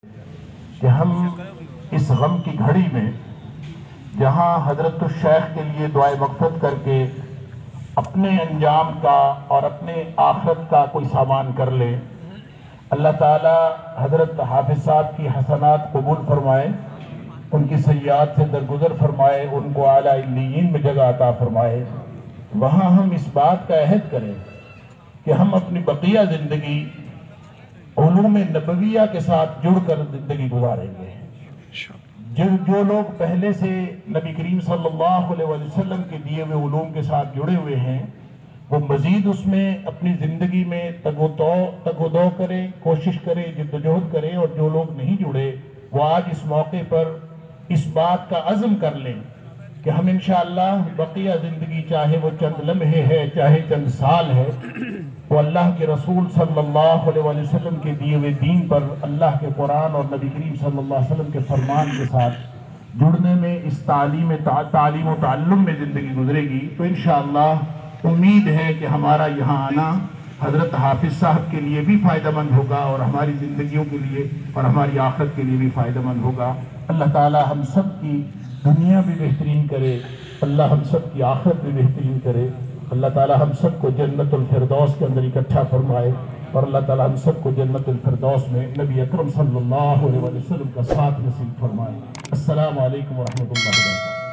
کہ ہم اس غم کی گھڑی میں جہاں حضرت الشیخ کے لیے دعائے مغفرت کر کے اپنے انجام کا اور اپنے آخرت کا کوئی سامان کر لیں، اللہ تعالی حضرت حافظ صاحب کی حسنات قبول فرمائے، ان کی سیئات سے درگزر فرمائے، ان کو اعلیٰ علیین میں جگہ عطا فرمائے۔ وہاں ہم اس بات کا عہد کریں کہ ہم اپنی بقیہ زندگی علوم نبویہ کے ساتھ جڑ کر زندگی گزاریں گے۔ جو لوگ پہلے سے نبی کریم صلی اللہ علیہ وسلم کے دیے ہوئے علوم کے ساتھ جڑے ہوئے ہیں، وہ مزید اس میں اپنی زندگی میں تگ و دو کریں، کوشش کریں، جدوجہد کریں، اور جو لوگ نہیں جڑے وہ آج اس موقع پر اس بات کا عزم کر لیں کہ ہم انشاءاللہ بقیہ زندگی، چاہے وہ چند لمحے ہے، چاہے چند سال ہے، وہ اللہ کے رسول صلی اللہ علیہ وسلم کے دیے ہوئے دین پر، اللہ کے قرآن اور نبی کریم صلی اللہ علیہ وسلم کے فرمان کے ساتھ جڑنے میں، اس تعلیم و تعلم میں زندگی گزرے گی تو انشاءاللہ امید ہے کہ ہمارا یہاں آنا حضرت حافظ صاحب کے لیے بھی فائدہ مند ہوگا، اور ہماری زندگیوں کے لیے اور ہماری آخرت کے لیے بھی فائدہ مند ہوگا۔ اللہ تعالی ہم سب کی دنیا بھی بہترین کرے، اللہ ہم سب کی آخرت بھی بہترین کرے۔ اللہ تعالی ہم سب کو جنت الفردوس کے اندر اکٹھا فرمائے، اور اللہ تعالی ہم سب کو جنت الفردوس میں نبی اکرم صلی اللہ علیہ وسلم کا ساتھ نصیب فرمائے۔ السلام علیکم ورحمۃ اللہ وبرکاتہ۔